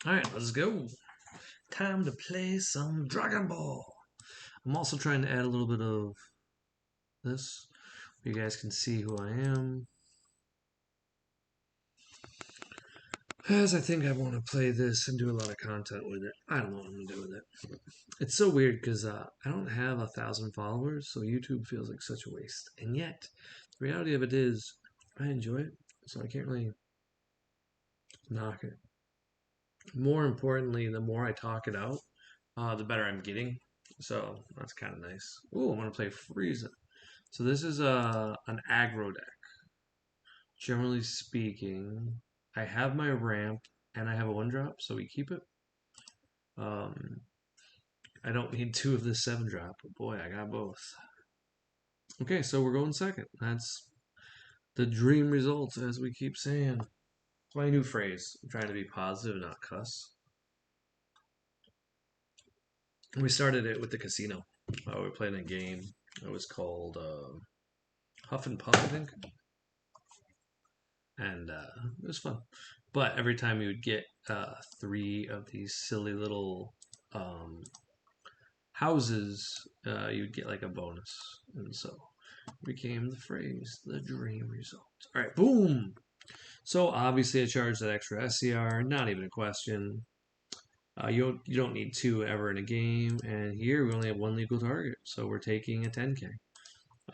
Alright, let's go. Time to play some Dragon Ball. I'm also trying to add a little bit of this. You guys can see who I am. As I think I want to play this and do a lot of content with it. I don't know what I'm going to do with it. It's so weird because I don't have 1,000 followers, so YouTube feels like such a waste. And yet, the reality of it is, I enjoy it, so I can't really knock it. More importantly, the more I talk it out, the better I'm getting. So that's kind of nice. Ooh, I'm gonna play Frieza. So this is an aggro deck. Generally speaking, I have my ramp and I have a one drop, so we keep it. Um, I don't need two of this seven drop, but boy, I got both. Okay, so we're going second. That's the dream results, as we keep saying. It's my new phrase. I'm trying to be positive, not cuss. We started it with the casino. We were playing a game. It was called Huff and Puff, I think, and it was fun. But every time you would get three of these silly little um, houses, you would get like a bonus, and so it became the phrase "the dream result." All right, boom. So obviously, I charged that extra SCR. Not even a question. You don't need two ever in a game, and here we only have one legal target, so we're taking a 10k.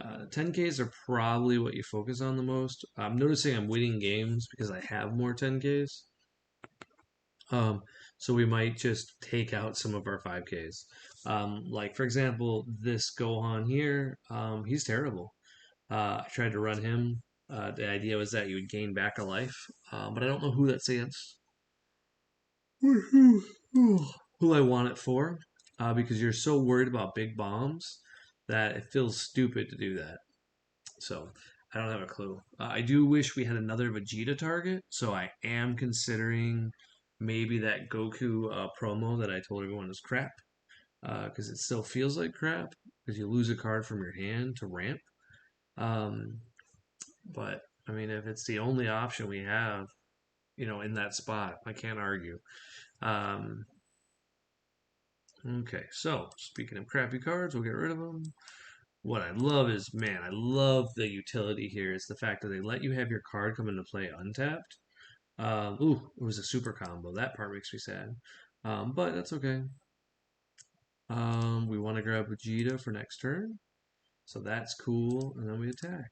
10Ks are probably what you focus on the most. I'm noticing I'm winning games because I have more 10Ks. Um, so we might just take out some of our 5Ks. Like, for example, this Gohan here, he's terrible. I tried to run him. The idea was that you would gain back a life, but I don't know who that's against. Who I want it for, because you're so worried about big bombs that it feels stupid to do that. So I don't have a clue. I do wish we had another Vegeta target, so I am considering maybe that Goku promo that I told everyone was crap, because it still feels like crap because you lose a card from your hand to ramp. Um, but I mean, if it's the only option we have, in that spot, I can't argue. Um, okay, so speaking of crappy cards, we'll get rid of them. What I love is, man, I love the utility here. Is the fact that they let you have your card come into play untapped. Ooh, it was a super combo. That part makes me sad. But that's okay. We want to grab Vegeta for next turn. So that's cool. And then we attack.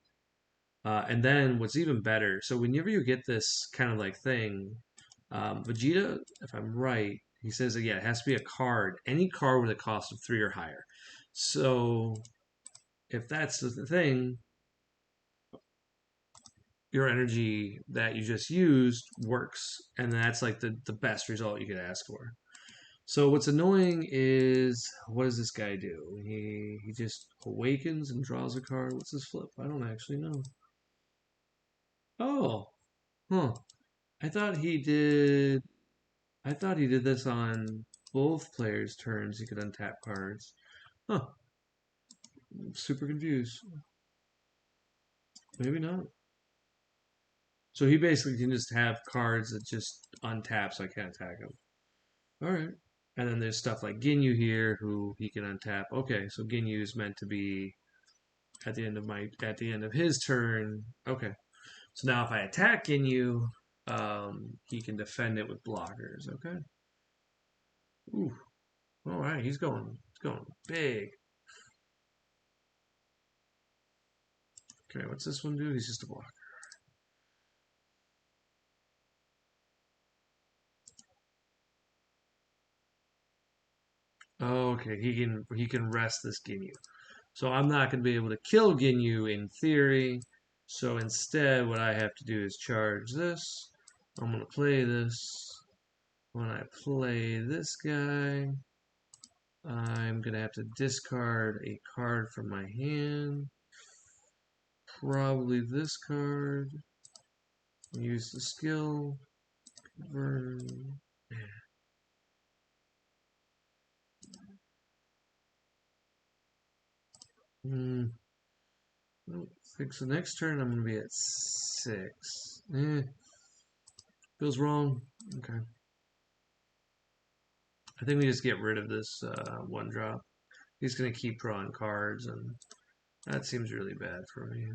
And then what's even better, so whenever you get this kind of like thing, Vegeta, if I'm right, he says that, yeah, it has to be a card, any card with a cost of three or higher. So if that's the thing, your energy that you just used works, and that's like the best result you could ask for. So what's annoying is, what does this guy do? He just awakens and draws a card. What's his flip? I don't actually know. Oh, huh. I thought he did. I thought he did this on both players' turns. He could untap cards. Huh. I'm super confused. Maybe not. So he basically can just have cards that just untap, so I can't attack him. All right. And then there's stuff like Ginyu here, who he can untap. Okay, so Ginyu is meant to be at the end of his turn. Okay, so now if I attack Ginyu, he can defend it with blockers. Okay. Ooh. All right, he's going big. Okay, what's this one do? He's just a blocker. Okay, he can rest this Ginyu. So I'm not going to be able to kill Ginyu in theory. So instead, what I have to do is charge this. I'm going to play this. When I play this guy, I'm going to have to discard a card from my hand. Probably this card. Use the skill. Burn. Hmm. I don't think so. Next turn, I'm going to be at 6. Feels wrong. Okay. I think we just get rid of this one drop. He's going to keep drawing cards, and that seems really bad for me.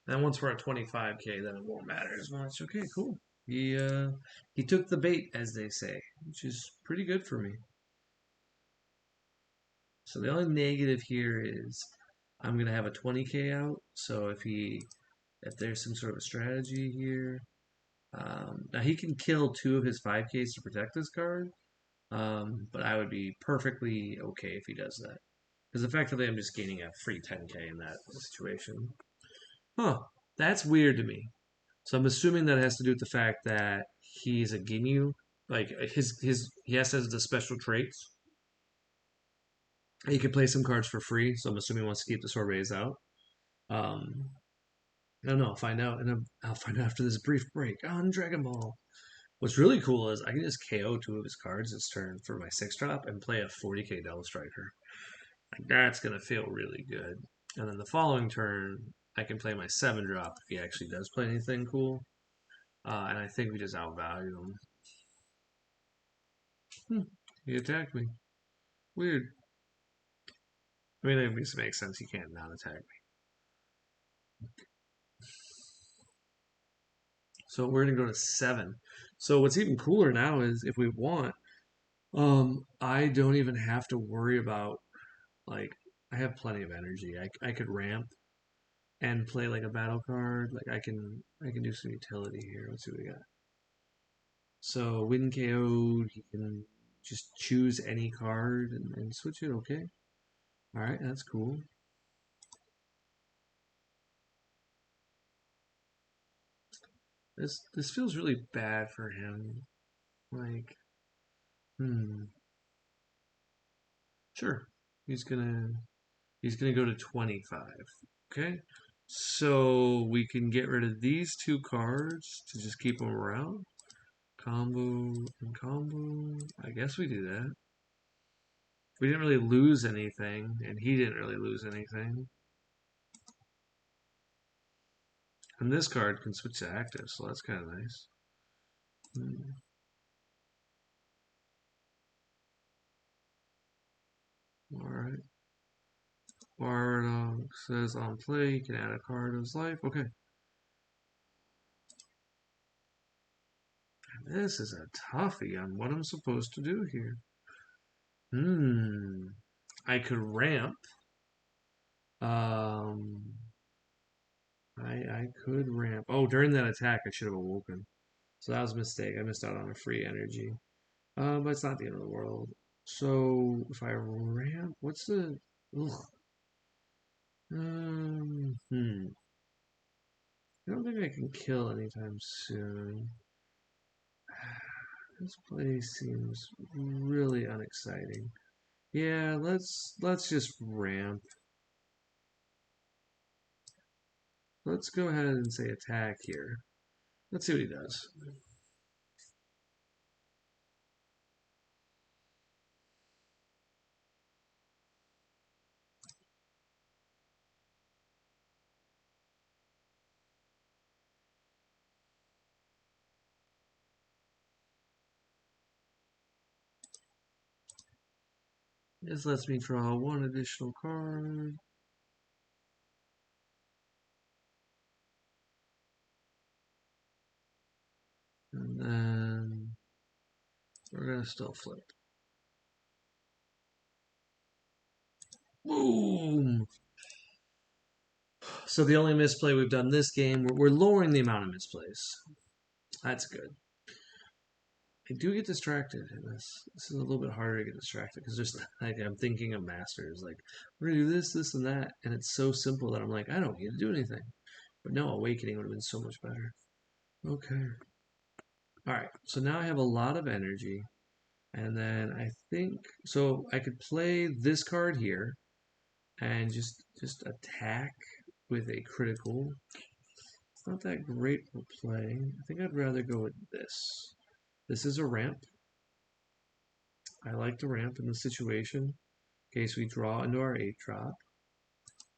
And once we're at 25K, then it won't matter as much. Okay, cool. He took the bait, as they say, which is pretty good for me. So the only negative here is I'm gonna have a 20K out. So if there's some sort of a strategy here, now he can kill two of his 5Ks to protect this card. But I would be perfectly okay if he does that. Because effectively I'm just gaining a free 10K in that situation. Huh. That's weird to me. So I'm assuming that has to do with the fact that he's a Ginyu. Like his he has to have the special traits. He can play some cards for free, so I'm assuming he wants to keep the sorbets out. Um, I don't know. I'll find out, and I'll find out after this brief break on Dragon Ball. What's really cool is I can just KO two of his cards this turn for my 6 drop and play a 40K Devil Striker. Like, that's gonna feel really good. And then the following turn, I can play my 7 drop if he actually does play anything cool. And I think we just outvalue him. He attacked me. Weird. I mean, it makes sense. He can't not attack me. So we're gonna go to 7. So what's even cooler now is if we want, I don't even have to worry about like I have plenty of energy. I could ramp and play like a battle card. Like I can do some utility here. Let's see what we got. So win KO'd, he can just choose any card and switch it. Okay. All right, that's cool. This feels really bad for him. Like, hmm, sure. He's gonna he's gonna go to 25. Okay. So we can get rid of these 2 cards to just keep them around. Combo and combo. I guess we do that. We didn't really lose anything, and he didn't really lose anything. And this card can switch to active, so that's kind of nice. Hmm. Alright. Bard says on play, you can add a card to his life. Okay. This is a toughie on what I'm supposed to do here. Hmm. I could ramp. Um, I could ramp. Oh, during that attack, I should have awoken. So that was a mistake. I missed out on a free energy. But it's not the end of the world. So if I ramp, what's the? Ugh. I don't think I can kill anytime soon. This place seems really unexciting. Yeah, let's just ramp. Let's go ahead and say attack here. Let's see what he does. This lets me draw one additional card. And then we're gonna still flip. Boom! So the only misplay we've done this game, we're lowering the amount of misplays. That's good. I do get distracted in this. This is a little bit harder to get distracted because there's like I'm thinking of masters, like we're gonna do this, this, and that, and it's so simple that I'm like I don't need to do anything. But no, awakening would have been so much better. Okay. All right. So now I have a lot of energy, and then I think so I could play this card here and just attack with a critical. It's not that great for playing. I think I'd rather go with this. This is a ramp. I like to ramp in this situation in case we draw into our 8 drop.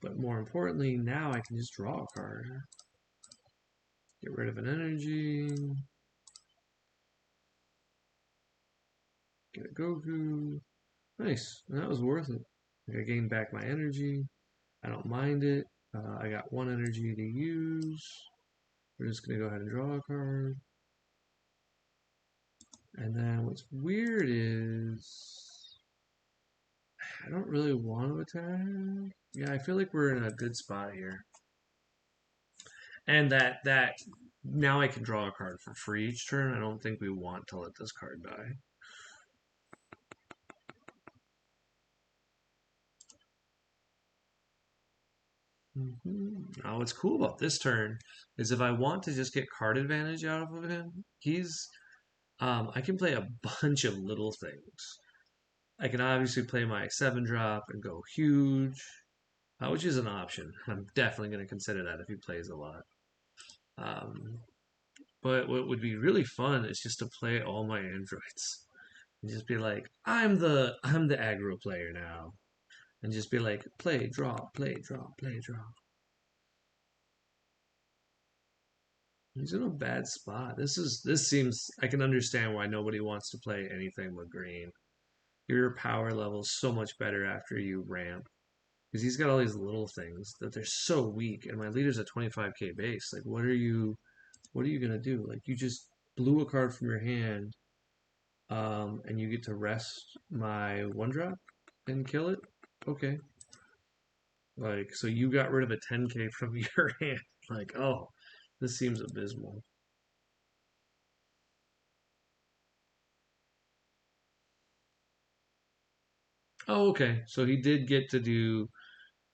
But more importantly, now I can just draw a card. Get rid of an energy. Get a Goku. Nice. That was worth it. I gained back my energy. I don't mind it. I got one energy to use. We're just going to go ahead and draw a card. And then what's weird is I don't really want to attack. Yeah, I feel like we're in a good spot here. And that now I can draw a card for free each turn. I don't think we want to let this card die. Now, what's cool about this turn is if I want to just get card advantage out of him, I can play a bunch of little things. I can obviously play my 7-drop and go huge, which is an option. I'm definitely going to consider that if he plays a lot. Um, but what would be really fun is just to play all my androids and just be like, I'm the aggro player now, and just be like, play, draw, play, draw, play, draw. He's in a bad spot. This seems I can understand why nobody wants to play anything but green. Your power level's so much better after you ramp. Because he's got all these little things that they're so weak, and my leader's at 25k base. Like, what are you gonna do? Like, you just blew a card from your hand, and you get to rest my 1-drop and kill it. Okay, like, so you got rid of a 10k from your hand. Like, oh, this seems abysmal. Oh, okay. So he did get to do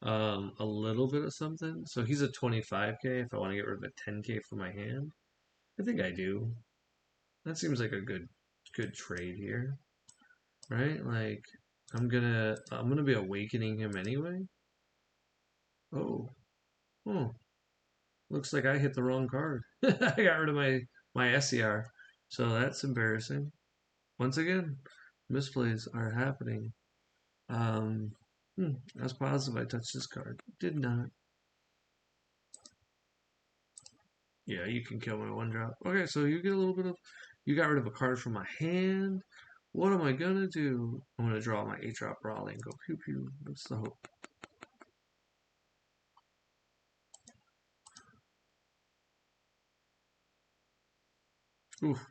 a little bit of something. So he's a 25k if I want to get rid of a 10k from my hand. I think I do. That seems like a good trade here, right? Like I'm gonna be awakening him anyway. Oh, oh, looks like I hit the wrong card. I got rid of my SCR, so that's embarrassing. Once again, misplays are happening. Um, I was positive I touched this card. Did not. Yeah, you can kill my 1-drop. Okay, so you get a little bit of. You got rid of a card from my hand. What am I gonna do? I'm gonna draw my 8-drop Raleigh and go pew pew. What's the hope? Oof.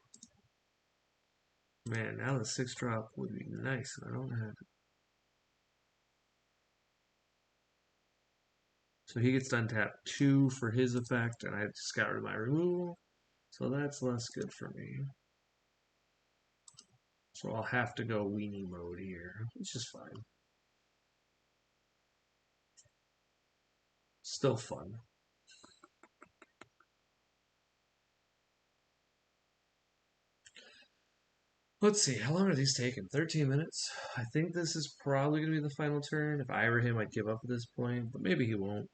Man, now the 6-drop would be nice. I don't have it. So he gets to untap 2 for his effect, and I just got rid of my removal. So that's less good for me. So I'll have to go weenie mode here, which is fine. Still fun. Let's see, how long are these taking? 13 minutes? I think this is probably going to be the final turn. If I were him, I'd give up at this point, but maybe he won't.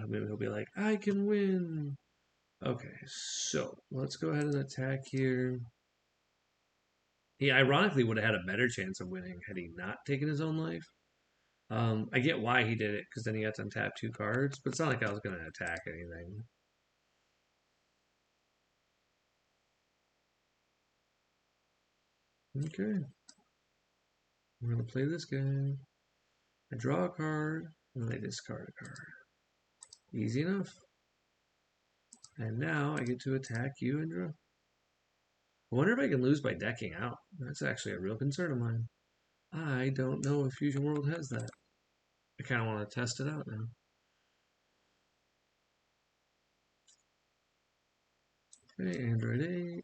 Maybe he'll be like, I can win. Okay, so let's go ahead and attack here. He ironically would have had a better chance of winning had he not taken his own life. I get why he did it, because then he got to untap 2 cards, but it's not like I was going to attack anything. Okay, we're going to play this guy. I draw a card, and I discard a card. Easy enough. And now I get to attack you and draw. I wonder if I can lose by decking out. That's actually a real concern of mine. I don't know if Fusion World has that. I kind of want to test it out now. Okay, Android 8.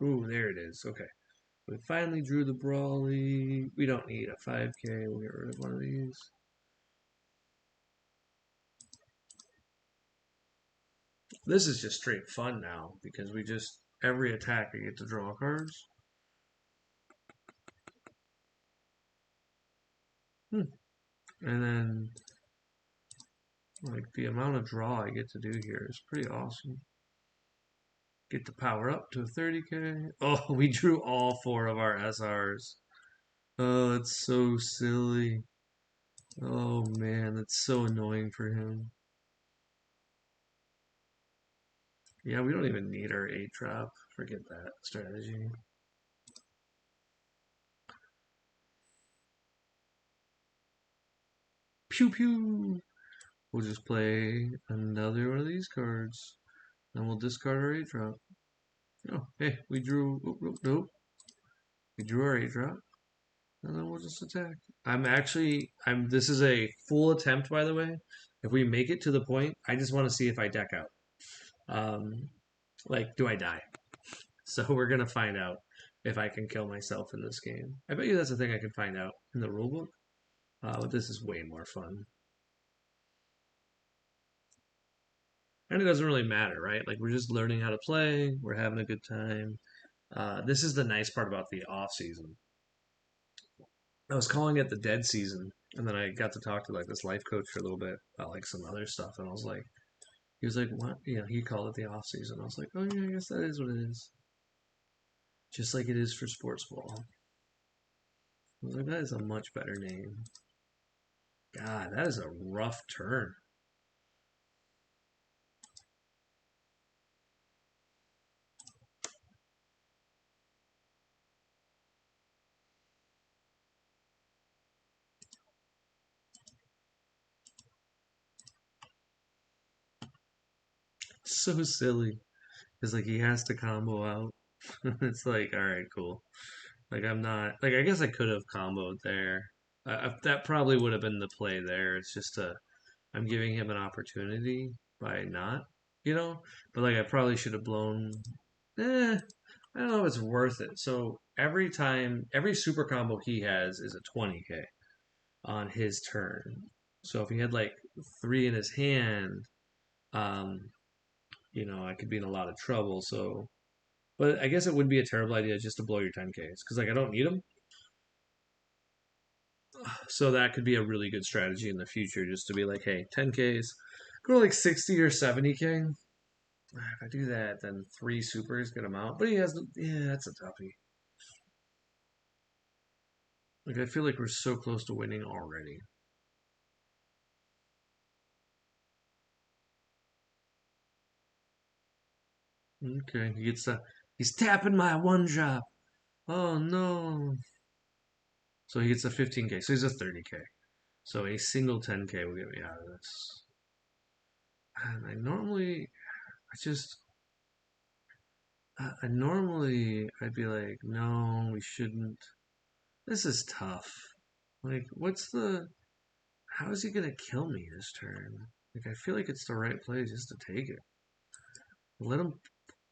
Ooh, there it is. Okay. We finally drew the Brawly. We don't need a 5k. We'll get rid of one of these. This is just straight fun now because we just, every attack I get to draw cards. And then, like, the amount of draw I get to do here is pretty awesome. Get the power up to 30k. Oh, we drew all 4 of our SRs. Oh, it's so silly. Oh man, that's so annoying for him. Yeah, we don't even need our 8 drop. Forget that strategy. Pew pew! We'll just play another one of these cards. Then we'll discard our 8 drop. Oh, hey, we drew. Oop, oop, nope. We drew our 8 drop. And then we'll just attack. This is a full attempt, by the way. If we make it to the point, I just want to see if I deck out. Um, like, do I die? So we're gonna find out if I can kill myself in this game. I bet you that's a thing I can find out in the rulebook. But this is way more fun. And it doesn't really matter, right? Like we're just learning how to play. We're having a good time. This is the nice part about the off season. I was calling it the dead season, and then I got to talk to like this life coach for a little bit about like some other stuff, and I was like, he was like, what? You know, he called it the off season. I was like, oh yeah, I guess that is what it is, just like it is for sports ball. I was like, that is a much better name. God, that is a rough turn. So silly. It's like he has to combo out. It's like, all right, cool. Like I'm not like I guess I could have comboed there. That probably would have been the play there. It's just I'm giving him an opportunity by not, you know. But like I probably should have blown. I don't know if it's worth it. So every time, every super combo he has is a 20k on his turn. So if he had like 3 in his hand, um, I could be in a lot of trouble. So, but I guess it wouldn't be a terrible idea just to blow your 10ks because like I don't need them. So that could be a really good strategy in the future, just to be like, hey, 10Ks, go to like 60 or 70K. If I do that, then 3 supers get him out. But he has, yeah, that's a toughie. Like I feel like we're so close to winning already. Okay, he's tapping my one drop. Oh no! So he gets a 15K. So he's a 30K. So a single 10K will get me out of this. And I just, I normally, I'd be like, no, we shouldn't. This is tough. Like, how is he gonna kill me this turn? Like, I feel like it's the right play just to take it. Let him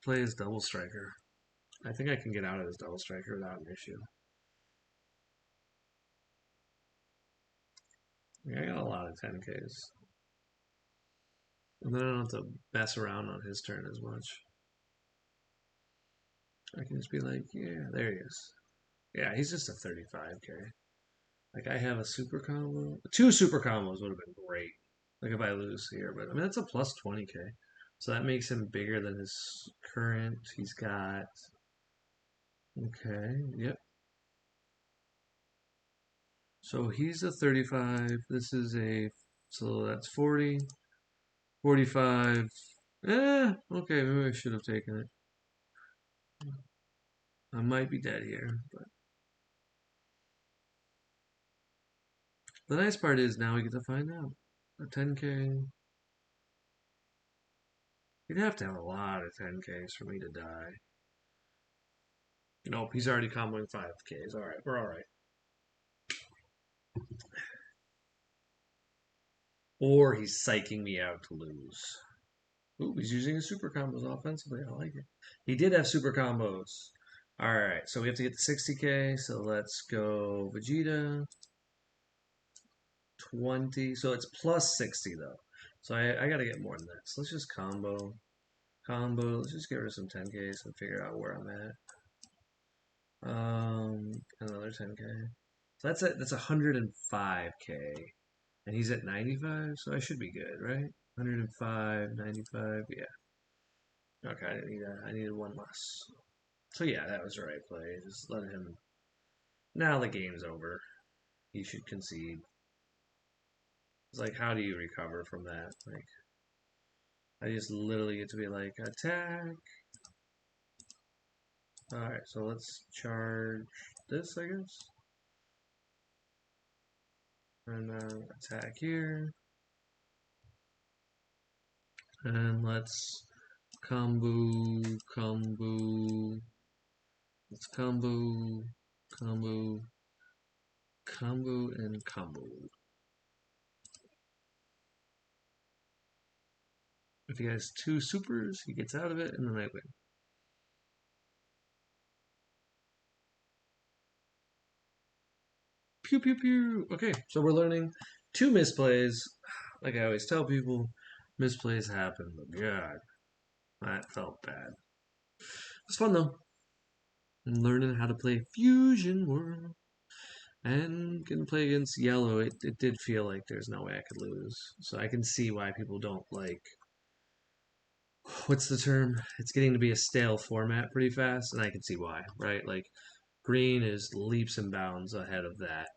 play his double striker. I think I can get out of his double striker without an issue. Yeah, I got a lot of 10Ks. And then I don't have to mess around on his turn as much. I can just be like, yeah, there he is. Yeah, he's just a 35K. Like, I have a super combo. 2 super combos would have been great. Like, if I lose here. But, I mean, that's a plus 20K. So that makes him bigger than his current. He's got. Okay, yep. So he's a 35. This is so that's 40, 45. Okay, maybe I should have taken it. I might be dead here, but the nice part is now we get to find out. A 10K. You'd have to have a lot of 10Ks for me to die. Nope, he's already comboing 5Ks. All right, we're all right. Or he's psyching me out to lose. Ooh, he's using his super combos offensively. I like it. He did have super combos. All right, so we have to get to 60K. So let's go Vegeta 20. So it's plus 60 though. So I got to get more than that. So let's just combo. Let's just get rid of some 10Ks and figure out where I'm at. Another 10K. So that's 105K, and he's at 95. So I should be good, right? 105, 95. Yeah. Okay, I didn't need that. I needed one less. So yeah, that was the right play. Just let him. Now the game's over. He should concede. It's like, how do you recover from that? Like, I just literally get to be like, attack. Alright, so let's charge this, I guess. And then attack here. And let's combo. Let's combo, and combo. If he has two supers, he gets out of it, and then I win. Pew pew pew. Okay, so we're learning two misplays. Like I always tell people, misplays happen, but God, that felt bad. It's fun though. And learning how to play Fusion World and can play against yellow. It did feel like there's no way I could lose. So I can see why people don't like. What's the term? It's getting to be a stale format pretty fast, and I can see why, right? Like green is leaps and bounds ahead of that